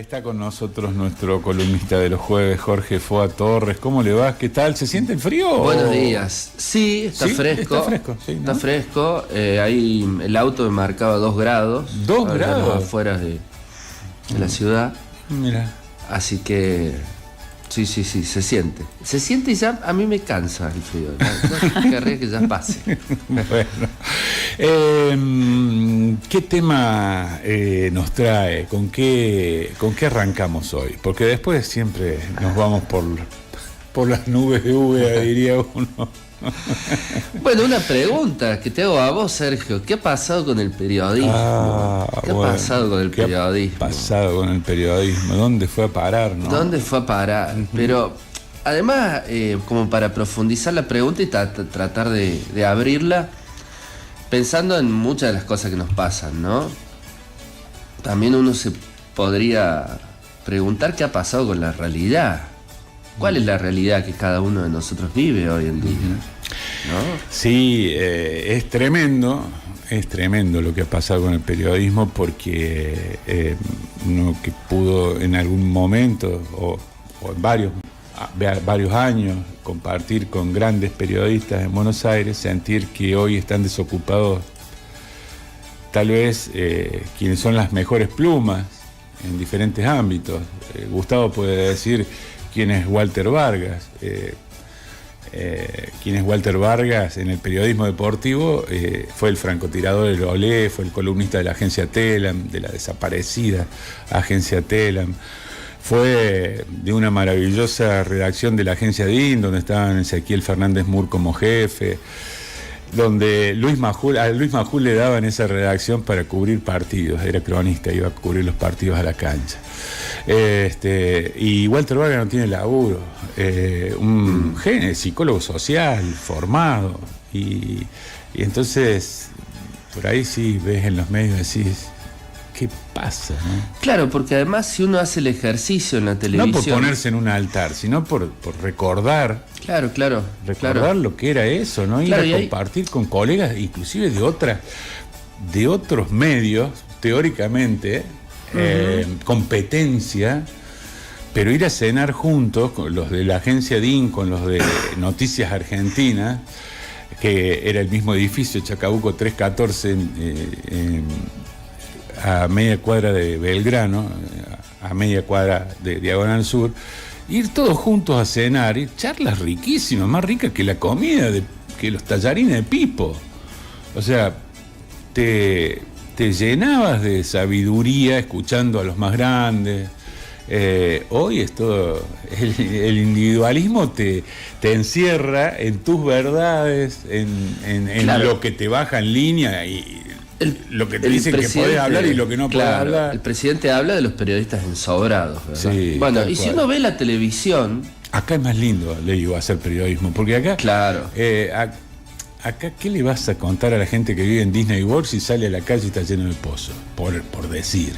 Está con nosotros nuestro columnista de los jueves, Jorge Foa Torres. ¿Cómo le va? ¿Qué tal? ¿Se siente el frío? Buenos días. Sí, está fresco. Está fresco, sí, ¿no? Está fresco. Ahí el auto me marcaba 2 grados. ¿2 grados? Afuera de la ciudad. Mira. Así que sí, se siente. Se siente y ya a mí me cansa el frío. Yo querría que ya pase. Bueno. ¿Qué tema nos trae? ¿Con qué arrancamos hoy? Porque después siempre nos vamos por las nubes de Úbeda, diría uno. Bueno, una pregunta que te hago a vos, Sergio. ¿Qué ha pasado con el periodismo? ¿Qué ha pasado con el periodismo? ¿Qué ha pasado con el periodismo? ¿Dónde fue a parar, no? ¿Dónde fue a parar? Pero además, como para profundizar la pregunta y tratar de abrirla, pensando en muchas de las cosas que nos pasan, ¿no? También uno se podría preguntar qué ha pasado con la realidad. ¿Cuál es la realidad que cada uno de nosotros vive hoy en día? ¿No? Sí, es tremendo lo que ha pasado con el periodismo, porque uno que pudo en algún momento o en varios años compartir con grandes periodistas en Buenos Aires, sentir que hoy están desocupados tal vez quienes son las mejores plumas en diferentes ámbitos. Gustavo puede decir quién es Walter Vargas. Quién es Walter Vargas en el periodismo deportivo. Fue el francotirador del Olé, fue el columnista de la agencia Telam, de la desaparecida agencia Telam. Fue de una maravillosa redacción de la agencia DIN, donde estaban Ezequiel Fernández Mur como jefe, donde a Luis Majul le daban esa redacción para cubrir partidos. Era cronista, iba a cubrir los partidos a la cancha. Y Walter Vargas no tiene laburo, un psicólogo social formado, y entonces por ahí sí ves en los medios, decís, ¿qué pasa, no? Claro, porque además si uno hace el ejercicio en la televisión, no por ponerse en un altar, sino por recordar. Claro. Lo que era eso, ¿no? Ir a compartir con colegas, inclusive de otros medios, teóricamente, competencia, pero ir a cenar juntos con los de la agencia DIN, con los de Noticias Argentinas, que era el mismo edificio, Chacabuco 314, a media cuadra de Belgrano, a media cuadra de Diagonal Sur, ir todos juntos a cenar, y charlas riquísimas, más ricas que la comida, que los tallarines de Pipo. O sea, te llenabas de sabiduría escuchando a los más grandes. Hoy es todo, el individualismo te encierra en tus verdades, en claro, lo que te baja en línea y lo que te dicen que podés hablar y lo que no podés hablar. El presidente habla de los periodistas ensobrados, ¿verdad? Sí, bueno, y si uno ve la televisión... Acá es más lindo, le digo, hacer periodismo, porque acá... Claro. Acá, ¿qué le vas a contar a la gente que vive en Disney World si sale a la calle y está lleno de pozos? Por decir.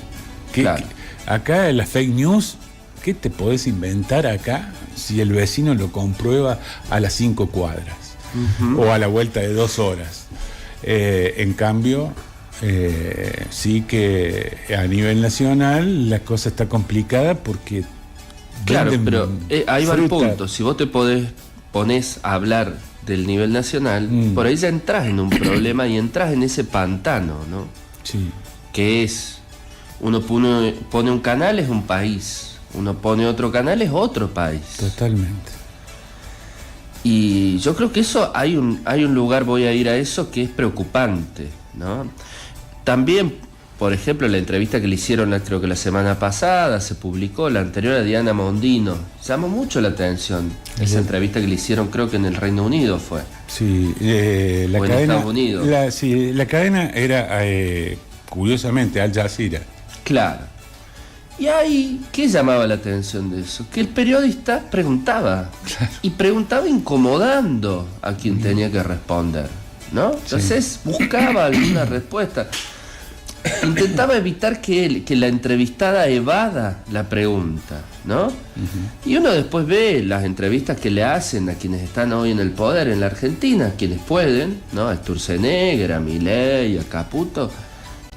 Claro. Acá en las fake news, ¿qué te podés inventar acá si el vecino lo comprueba a las 5 cuadras? O a la vuelta de 2 horas. En cambio, sí que a nivel nacional la cosa está complicada porque... Claro, pero ahí va el punto. Si vos te ponés a hablar del nivel nacional, por ahí ya entras en un problema y entras en ese pantano, ¿no? Sí. Que es, uno pone un canal, es un país. Uno pone otro canal, es otro país. Totalmente. Y yo creo que eso, hay un lugar, voy a ir a eso, que es preocupante, ¿no? También, por ejemplo, la entrevista que le hicieron, creo que la semana pasada, se publicó, la anterior a Diana Mondino. Llamó mucho la atención esa entrevista que le hicieron, creo que en el Reino Unido fue. Sí, la o en cadena, Estados Unidos. La cadena era, curiosamente, Al Jazeera. Claro. Y ahí, ¿qué llamaba la atención de eso? Que el periodista preguntaba. Claro. Y preguntaba incomodando a quien tenía que responder, ¿no? Entonces buscaba alguna respuesta. Intentaba evitar que la entrevistada evada la pregunta, ¿no? Y uno después ve las entrevistas que le hacen a quienes están hoy en el poder en la Argentina, quienes pueden, ¿no? A Sturzenegger, a Milei, a Caputo,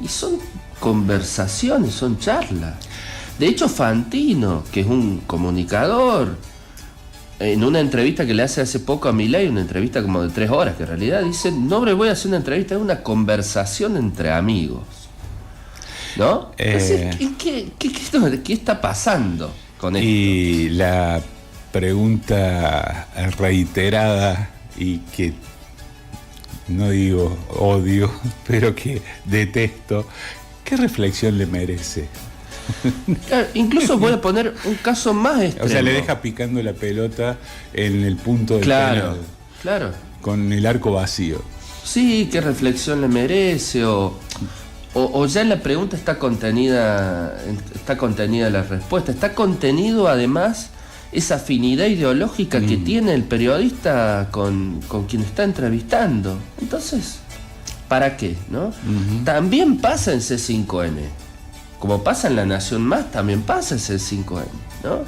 y son conversaciones, son charlas. De hecho, Fantino, que es un comunicador, en una entrevista que le hace poco a Milei, una entrevista como de 3 horas, que en realidad dice, no le voy a hacer una entrevista, es una conversación entre amigos. ¿No? Entonces, ¿qué está pasando con esto? Y la pregunta reiterada y que no digo odio, pero que detesto, ¿qué reflexión le merece? Claro, incluso voy a poner un caso más extremo. O sea, le deja picando la pelota en el punto del penal, claro, con el arco vacío. Sí, ¿qué reflexión le merece? O ya en la pregunta está contenida la respuesta. Está contenido además esa afinidad ideológica que tiene el periodista con quien está entrevistando. Entonces, ¿para qué? ¿No? También pasa en C5N. Como pasa en La Nación Más, también pasa en C5N, ¿no?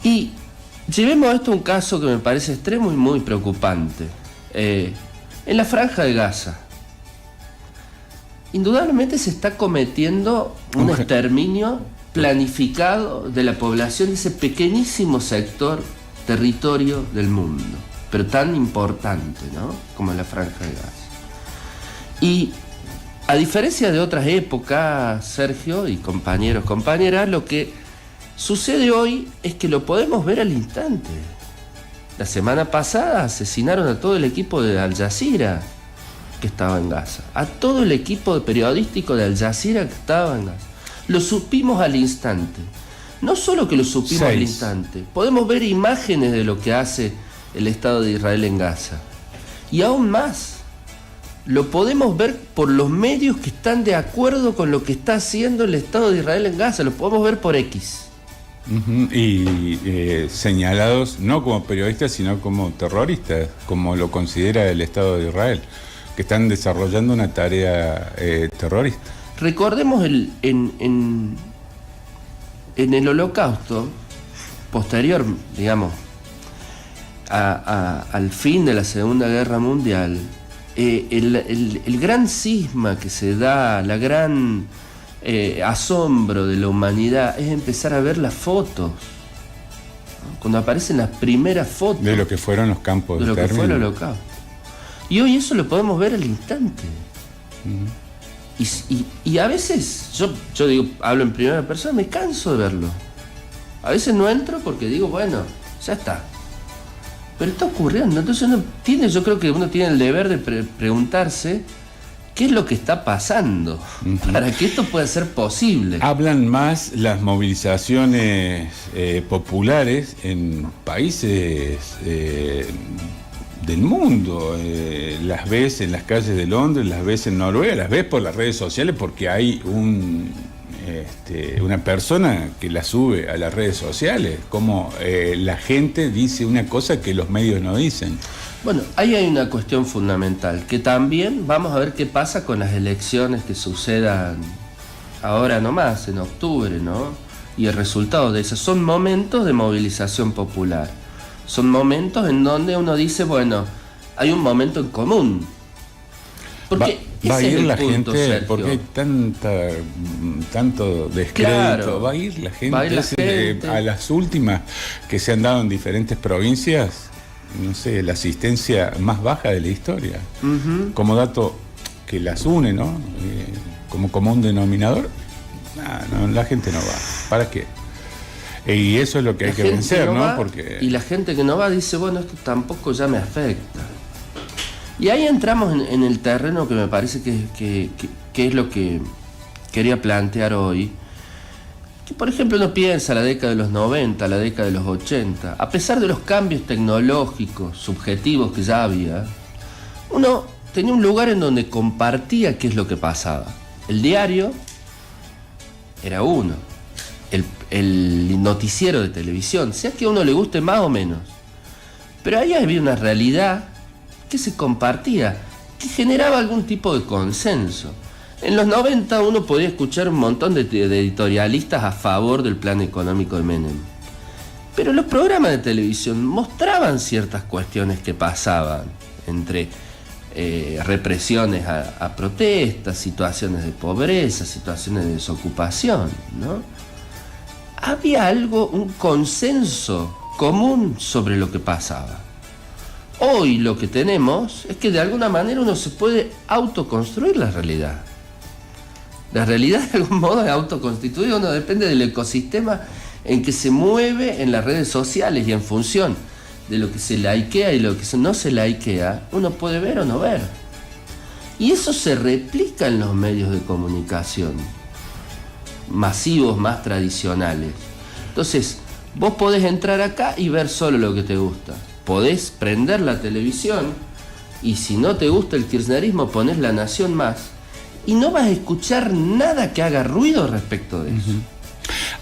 Y llevemos esto a un caso que me parece extremo y muy preocupante. En la Franja de Gaza. Indudablemente se está cometiendo un exterminio planificado de la población de ese pequeñísimo territorio del mundo, pero tan importante, ¿no? Como la Franja de Gaza. Y a diferencia de otras épocas, Sergio y compañeros, compañeras, lo que sucede hoy es que lo podemos ver al instante. La semana pasada asesinaron a todo el equipo de Al Jazeera que estaba en Gaza, a todo el equipo periodístico de Al Jazeera que estaba en Gaza. Lo supimos al instante. No solo que lo supimos al instante, podemos ver imágenes de lo que hace el Estado de Israel en Gaza. Y aún más, lo podemos ver por los medios que están de acuerdo con lo que está haciendo el Estado de Israel en Gaza. Lo podemos ver por X. Y señalados no como periodistas, sino como terroristas, como lo considera el Estado de Israel, que están desarrollando una tarea terrorista. Recordemos en el Holocausto, posterior, digamos, al fin de la Segunda Guerra Mundial, el gran cisma que se da, la gran asombro de la humanidad es empezar a ver las fotos, ¿no? Cuando aparecen las primeras fotos de lo que fueron los campos de lo que fue el Holocausto. Y hoy eso lo podemos ver al instante. Y a veces, yo digo, hablo en primera persona, me canso de verlo. A veces no entro porque digo, bueno, ya está. Pero está ocurriendo. Entonces yo creo que uno tiene el deber de preguntarse qué es lo que está pasando para que esto pueda ser posible. Hablan más las movilizaciones populares en países del mundo. Las ves en las calles de Londres, las ves en Noruega, las ves por las redes sociales porque hay una persona que la sube a las redes sociales. Como la gente dice una cosa que los medios no dicen. Bueno, ahí hay una cuestión fundamental, que también vamos a ver qué pasa con las elecciones que sucedan ahora nomás, en octubre, ¿no? Y el resultado de eso son momentos de movilización popular. Son momentos en donde uno dice, bueno, hay un momento en común. Porque va a ir la punto, gente, Sergio. porque hay tanto descrédito. Claro, va a ir la gente, a las últimas que se han dado en diferentes provincias, no sé, la asistencia más baja de la historia. Como dato que las une, ¿no? Como común denominador, no, la gente no va. ¿Para qué? Y eso es lo que hay que vencer, ¿no? Porque... Y la gente que no va dice, bueno, esto tampoco ya me afecta. Y ahí entramos en el terreno que me parece que es lo que quería plantear hoy. Que, por ejemplo, uno piensa la década de los 90, la década de los 80, a pesar de los cambios tecnológicos, subjetivos que ya había, uno tenía un lugar en donde compartía qué es lo que pasaba. El diario era uno. El noticiero de televisión, sea que a uno le guste más o menos. Pero ahí había una realidad que se compartía, que generaba algún tipo de consenso. En los 90 uno podía escuchar un montón de editorialistas a favor del plan económico de Menem. Pero los programas de televisión mostraban ciertas cuestiones que pasaban entre represiones a protestas, situaciones de pobreza, situaciones de desocupación, ¿no? Había un consenso común sobre lo que pasaba. Hoy lo que tenemos es que de alguna manera uno se puede autoconstruir la realidad. La realidad de algún modo es autoconstituida, uno depende del ecosistema en que se mueve en las redes sociales y en función de lo que se likea y lo que no se likea, uno puede ver o no ver. Y eso se replica en los medios de comunicación masivos, más tradicionales. Entonces, vos podés entrar acá y ver solo lo que te gusta. Podés prender la televisión y si no te gusta el kirchnerismo ponés La Nación Más y no vas a escuchar nada que haga ruido respecto de eso.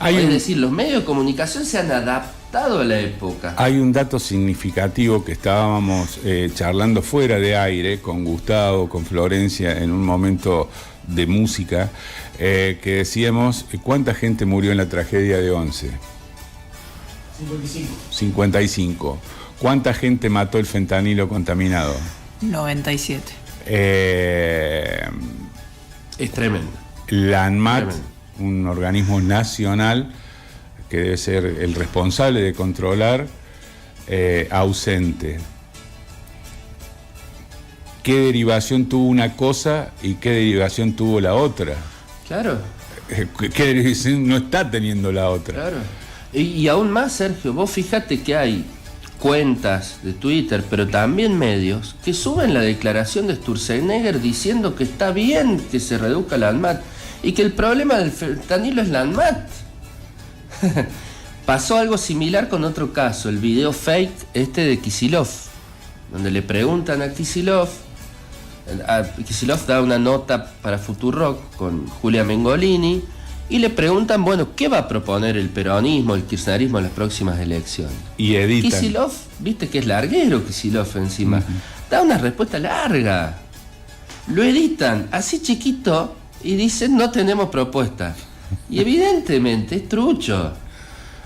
Es decir, los medios de comunicación se han adaptado a la época. Hay un dato significativo que estábamos charlando fuera de aire con Gustavo, con Florencia, en un momento de música, que decíamos, ¿cuánta gente murió en la tragedia de Once? 55. ¿Cuánta gente mató el fentanilo contaminado? 97. Es tremendo. La ANMAT, un organismo nacional que debe ser el responsable de controlar, ausente. ¿Qué derivación tuvo una cosa y qué derivación tuvo la otra? Claro. ¿Qué derivación no está teniendo la otra? Claro. Y aún más, Sergio, vos fíjate que hay cuentas de Twitter, pero también medios, que suben la declaración de Sturzenegger diciendo que está bien que se reduzca la ANMAT y que el problema del fentanilo es la ANMAT. Pasó algo similar con otro caso, el video fake de Kicillof, donde le preguntan a Kicillof da una nota para Futurock con Julia Mengolini, y le preguntan, bueno, ¿qué va a proponer el peronismo, el kirchnerismo en las próximas elecciones? Y editan. Kicillof, viste que es larguero Kicillof encima, da una respuesta larga. Lo editan así chiquito y dicen, no tenemos propuesta. Y evidentemente es trucho.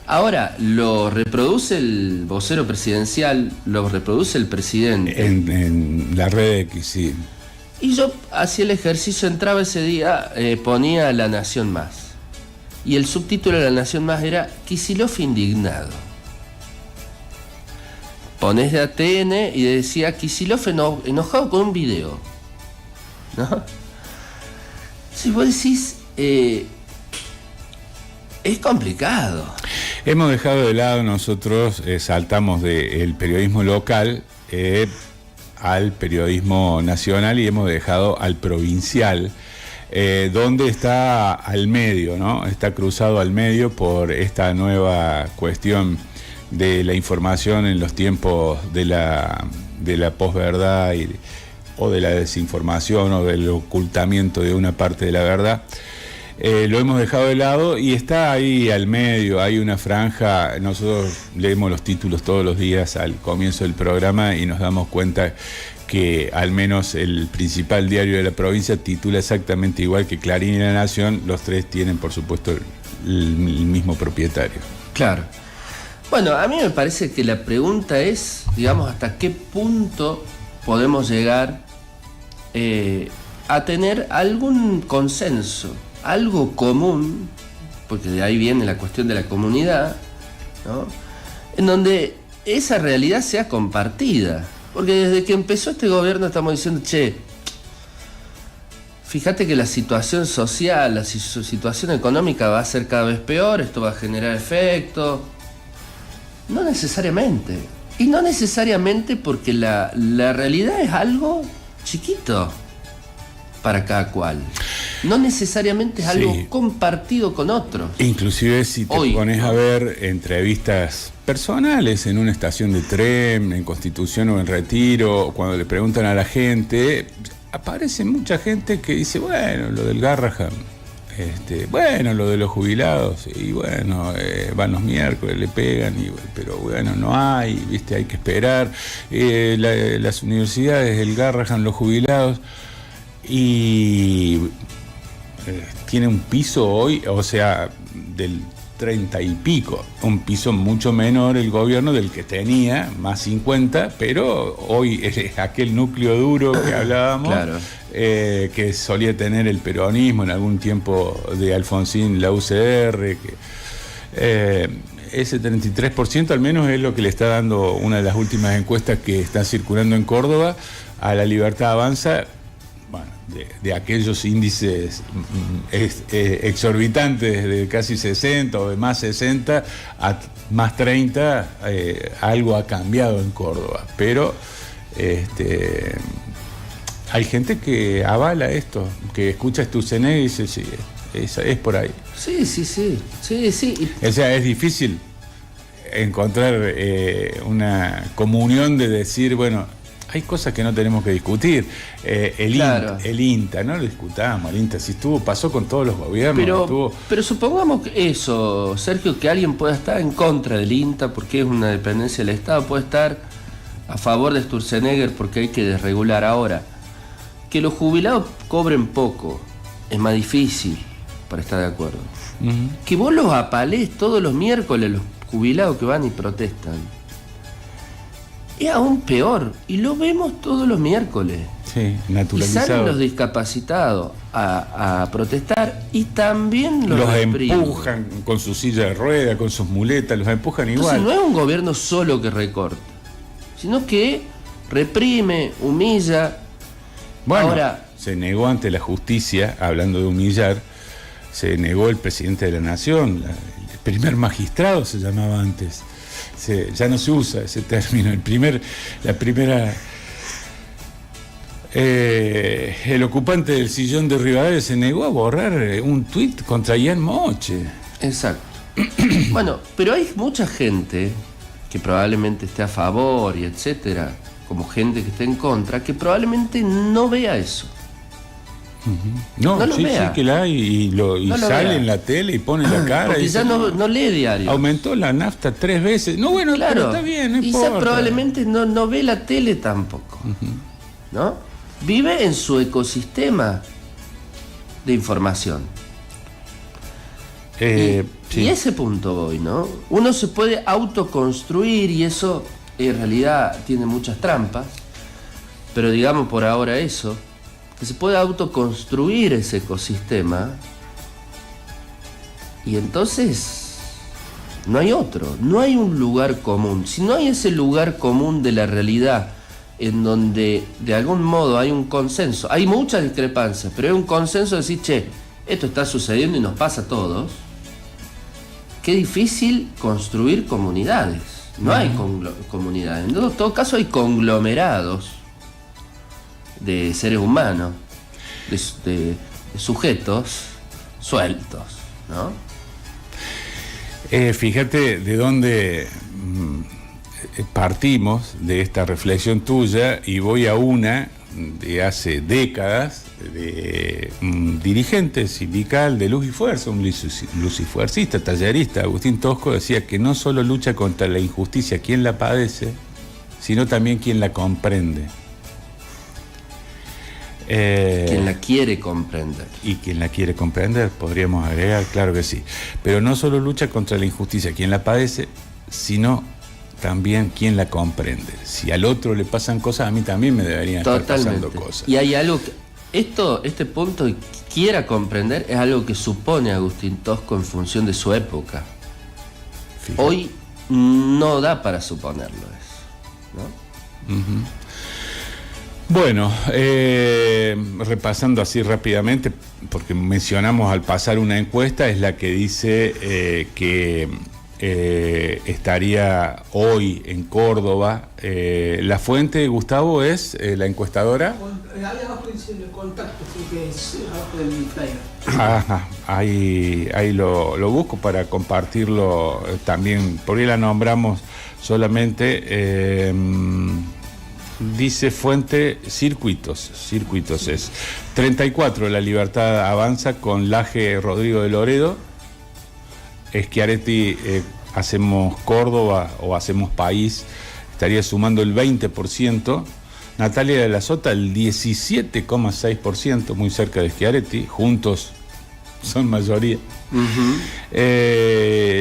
Ahora, lo reproduce el vocero presidencial, lo reproduce el presidente. En la red X, sí. Y yo hacía el ejercicio, entraba ese día, ponía La Nación Más. Y el subtítulo de La Nación Más era Kicillof indignado. Ponés de ATN y decía Kicillof enojado con un video, ¿no? Si vos decís, es complicado. Hemos dejado de lado nosotros, saltamos del periodismo local al periodismo nacional y hemos dejado al provincial, donde está al medio, ¿no? Está cruzado al medio por esta nueva cuestión de la información en los tiempos de la posverdad o de la desinformación o del ocultamiento de una parte de la verdad. Lo hemos dejado de lado y está ahí al medio, hay una franja. Nosotros leemos los títulos todos los días al comienzo del programa y nos damos cuenta que al menos el principal diario de la provincia titula exactamente igual que Clarín y La Nación. Los tres tienen, por supuesto, el mismo propietario. Claro. Bueno, a mí me parece que la pregunta es, digamos, hasta qué punto podemos llegar a tener algún consenso, algo común, porque de ahí viene la cuestión de la comunidad, ¿no? En donde esa realidad sea compartida. Porque desde que empezó este gobierno estamos diciendo, che, fíjate que la situación social, la situación económica va a ser cada vez peor, esto va a generar efecto. No necesariamente. Y no necesariamente porque la realidad es algo chiquito para cada cual. No necesariamente es algo compartido con otros. Inclusive si te pones a ver entrevistas personales en una estación de tren, en Constitución o en Retiro, cuando le preguntan a la gente, aparece mucha gente que dice, bueno, lo del Garrahan, bueno, lo de los jubilados, y bueno, van los miércoles, le pegan, pero bueno, no hay, viste, hay que esperar, las universidades, el Garrahan, los jubilados, y tiene un piso hoy, o sea, 30 y pico, un piso mucho menor el gobierno del que tenía, más 50, pero hoy es aquel núcleo duro que hablábamos, claro. Que solía tener el peronismo en algún tiempo de Alfonsín, la UCR, ese 33% al menos es lo que le está dando una de las últimas encuestas que están circulando en Córdoba a La Libertad Avanza. Bueno, de aquellos índices exorbitantes de casi 60 o de más 60 a más 30, algo ha cambiado en Córdoba, pero hay gente que avala esto, que escucha Sturzenegger y dice, sí, es por ahí. Sí. O sea, es difícil encontrar una comunión de decir, bueno, hay cosas que no tenemos que discutir. Claro. El INTA, no lo discutamos, el INTA, si pasó con todos los gobiernos. Pero supongamos que eso, Sergio, que alguien pueda estar en contra del INTA porque es una dependencia del Estado, puede estar a favor de Sturzenegger porque hay que desregular ahora. Que los jubilados cobren poco, es más difícil para estar de acuerdo. Uh-huh. Que vos los apalés todos los miércoles, los jubilados que van y protestan, es aún peor, y lo vemos todos los miércoles. Sí, naturalizado. Y salen los discapacitados a protestar y también los empujan con su silla de rueda, con sus muletas, los empujan igual. Entonces no es un gobierno solo que recorta, sino que reprime, humilla. Bueno, ahora, se negó ante la justicia, hablando de humillar, se negó el presidente de la Nación, el primer magistrado se llamaba antes. Ya no se usa ese término. El ocupante del sillón de Rivadavia se negó a borrar un tuit contra Ian Moche. Exacto. Bueno, pero hay mucha gente que probablemente esté a favor y etcétera, como gente que esté en contra, que probablemente no vea eso. No lo vea. Sí que la hay y sale vea en la tele y pone la cara. Porque y ya no lee diario. Aumentó la nafta 3 veces. No, bueno, claro, pero está bien, no importa. Quizá probablemente no ve la tele tampoco. ¿No? Vive en su ecosistema de información. Y ese punto voy, ¿no? Uno se puede autoconstruir y eso en realidad tiene muchas trampas, pero digamos por ahora eso, que se puede autoconstruir ese ecosistema y entonces no hay otro, no hay un lugar común. Si no hay ese lugar común de la realidad en donde de algún modo hay un consenso, hay muchas discrepancias, pero hay un consenso de decir, che, esto está sucediendo y nos pasa a todos, qué difícil construir comunidades. No hay comunidades, en todo caso hay conglomerados de seres humanos, de sujetos sueltos, ¿no? Fíjate de dónde partimos de esta reflexión tuya y voy a una de hace décadas de un dirigente sindical de Luz y Fuerza, un lucifuercista, tallerista, Agustín Tosco, decía que no solo lucha contra la injusticia quien la padece, sino también quien la comprende. Quien la quiere comprender. Y quien la quiere comprender, podríamos agregar, claro que sí. Pero no solo lucha contra la injusticia quien la padece, sino también quien la comprende. Si al otro le pasan cosas, a mí también me deberían estar pasando cosas. Y hay algo que este punto de quiera comprender es algo que supone Agustín Tosco en función de su época. Fíjate. Hoy no da para suponerlo eso, ¿no? Uh-huh. Bueno, repasando así rápidamente, porque mencionamos al pasar una encuesta, es la que dice que estaría hoy en Córdoba. La fuente, Gustavo, es la encuestadora. Ahí abajo dice el contacto, que es abajo del flyer. Ajá, ahí lo busco para compartirlo también. Por ahí la nombramos solamente. Dice fuente Circuitos es 34, La Libertad Avanza con Laje Rodrigo de Loredo. Schiaretti, Hacemos Córdoba o Hacemos País, estaría sumando el 20%. Natalia de la Sota el 17,6%, muy cerca de Schiaretti. Juntos son mayoría. Uh-huh.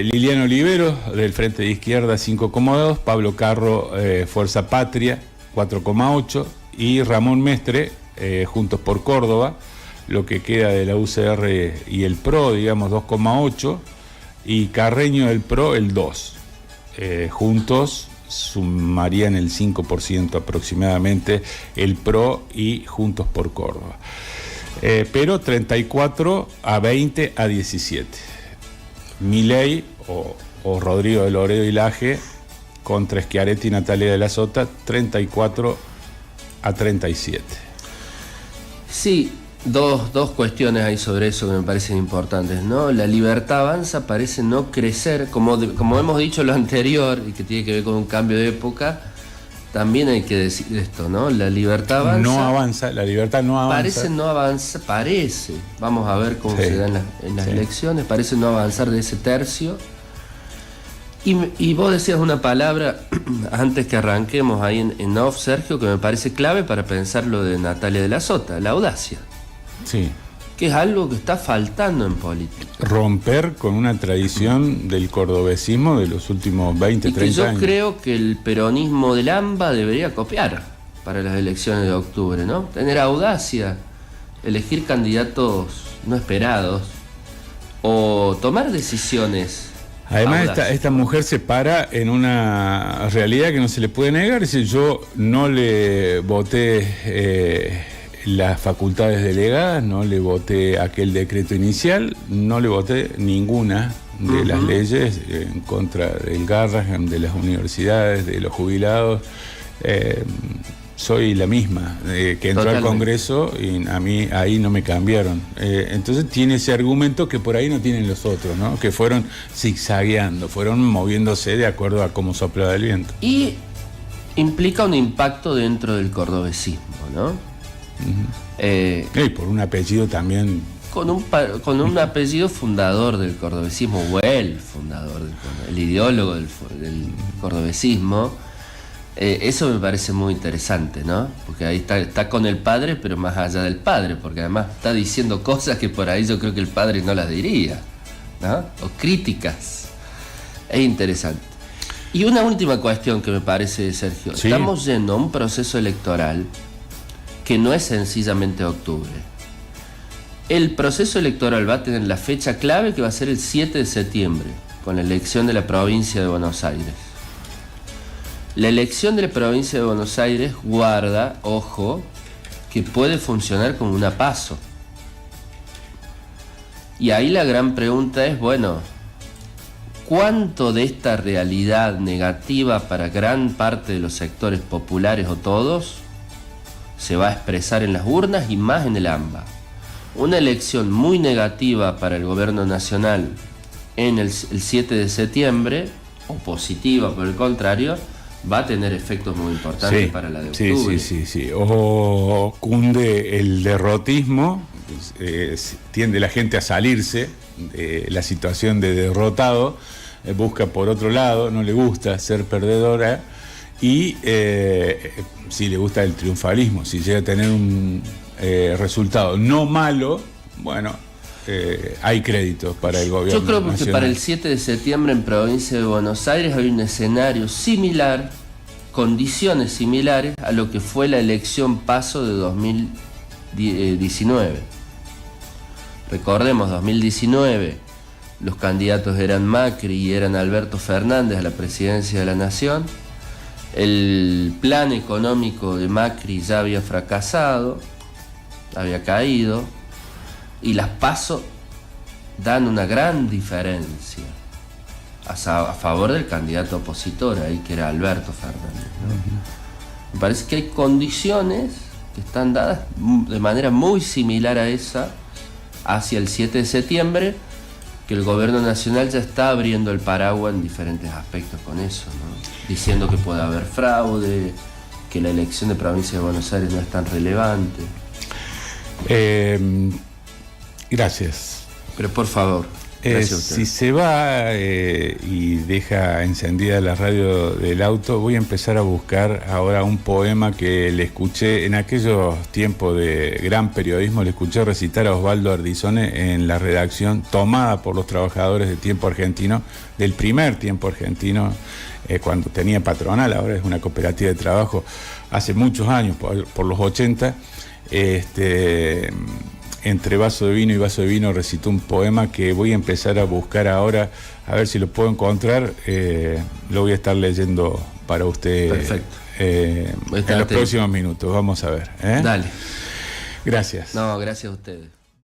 Liliana Olivero, del Frente de Izquierda, 5,2. Pablo Carro, Fuerza Patria, 4,8. Y Ramón Mestre, Juntos por Córdoba, lo que queda de la UCR y el PRO, digamos, 2,8. Y Carreño del PRO, el 2. Juntos sumarían el 5% aproximadamente el PRO y Juntos por Córdoba. Pero 34 a 20 a 17. Milei o Rodrigo de Loredo y Laje contra Schiaretti y Natalia de la Sota, 34 a 37. Sí, dos cuestiones hay sobre eso que me parecen importantes, ¿no? La Libertad Avanza parece no crecer, como hemos dicho lo anterior, y que tiene que ver con un cambio de época. También hay que decir esto, ¿no? La Libertad Avanza... No avanza, la libertad no avanza. Parece no avanza, parece. Vamos a ver cómo se da en las elecciones. Parece no avanzar de ese tercio. Y vos decías una palabra, antes que arranquemos ahí en off, Sergio, que me parece clave para pensar lo de Natalia de la Sota, la audacia. Sí. Que es algo que está faltando en política. Romper con una tradición del cordobesismo de los últimos 20, 30 años. Yo creo que el peronismo del AMBA debería copiar para las elecciones de octubre, ¿no? Tener audacia, elegir candidatos no esperados o tomar decisiones. Además, esta mujer se para en una realidad que no se le puede negar. Es decir, yo no le voté las facultades delegadas, no le voté aquel decreto inicial, no le voté ninguna de las leyes en contra del Garrahan, de las universidades, de los jubilados. Soy la misma, que entró al Congreso y a mí ahí no me cambiaron. Entonces tiene ese argumento que por ahí no tienen los otros, ¿no? Que fueron zigzagueando, fueron moviéndose de acuerdo a cómo soplaba el viento. Y implica un impacto dentro del cordobesismo, ¿no? Y por un apellido también. Con un apellido fundador del cordobesismo, o el fundador, el ideólogo del cordobesismo. Eso me parece muy interesante, ¿no? Porque ahí está con el padre, pero más allá del padre, porque además está diciendo cosas que por ahí yo creo que el padre no las diría, ¿no? O críticas. Es interesante. Y una última cuestión que me parece, Sergio. Sí. Estamos yendo a un proceso electoral que no es sencillamente octubre. El proceso electoral va a tener la fecha clave que va a ser el 7 de septiembre, con la elección de la provincia de Buenos Aires. La elección de la provincia de Buenos Aires guarda, ojo, que puede funcionar como una PASO. Y ahí la gran pregunta es, bueno, ¿cuánto de esta realidad negativa para gran parte de los sectores populares o todos se va a expresar en las urnas y más en el AMBA? Una elección muy negativa para el gobierno nacional en el 7 de septiembre, o positiva por el contrario, va a tener efectos muy importantes para la de octubre. Sí. O cunde el derrotismo, tiende la gente a salirse de la situación de derrotado, busca por otro lado, no le gusta ser perdedora y si le gusta el triunfalismo, si llega a tener un resultado no malo, bueno, hay créditos para el gobierno Yo creo nacional. que para el 7 de septiembre en provincia de Buenos Aires hay un escenario similar, condiciones similares a lo que fue la elección PASO de 2019. Recordemos, 2019 los candidatos eran Macri y eran Alberto Fernández a la presidencia de la Nación. El plan económico de Macri ya había fracasado, había caído, y las PASO dan una gran diferencia a favor del candidato opositor ahí, que era Alberto Fernández, ¿no? Me parece que hay condiciones que están dadas de manera muy similar a esa hacia el 7 de septiembre, que el gobierno nacional ya está abriendo el paraguas en diferentes aspectos con eso, ¿no? Diciendo que puede haber fraude, que la elección de provincia de Buenos Aires no es tan relevante. Gracias. Pero por favor. Gracias a usted. Si se va y deja encendida la radio del auto, voy a empezar a buscar ahora un poema que le escuché en aquellos tiempos de gran periodismo, le escuché recitar a Osvaldo Ardizone en la redacción tomada por los trabajadores de Tiempo Argentino, del primer Tiempo Argentino, cuando tenía patronal, ahora es una cooperativa de trabajo, hace muchos años, por los 80. Entre vaso de vino y vaso de vino recitó un poema que voy a empezar a buscar ahora, a ver si lo puedo encontrar. Lo voy a estar leyendo para usted. Perfecto. En los próximos minutos, vamos a ver. Dale. Gracias. No, gracias a ustedes.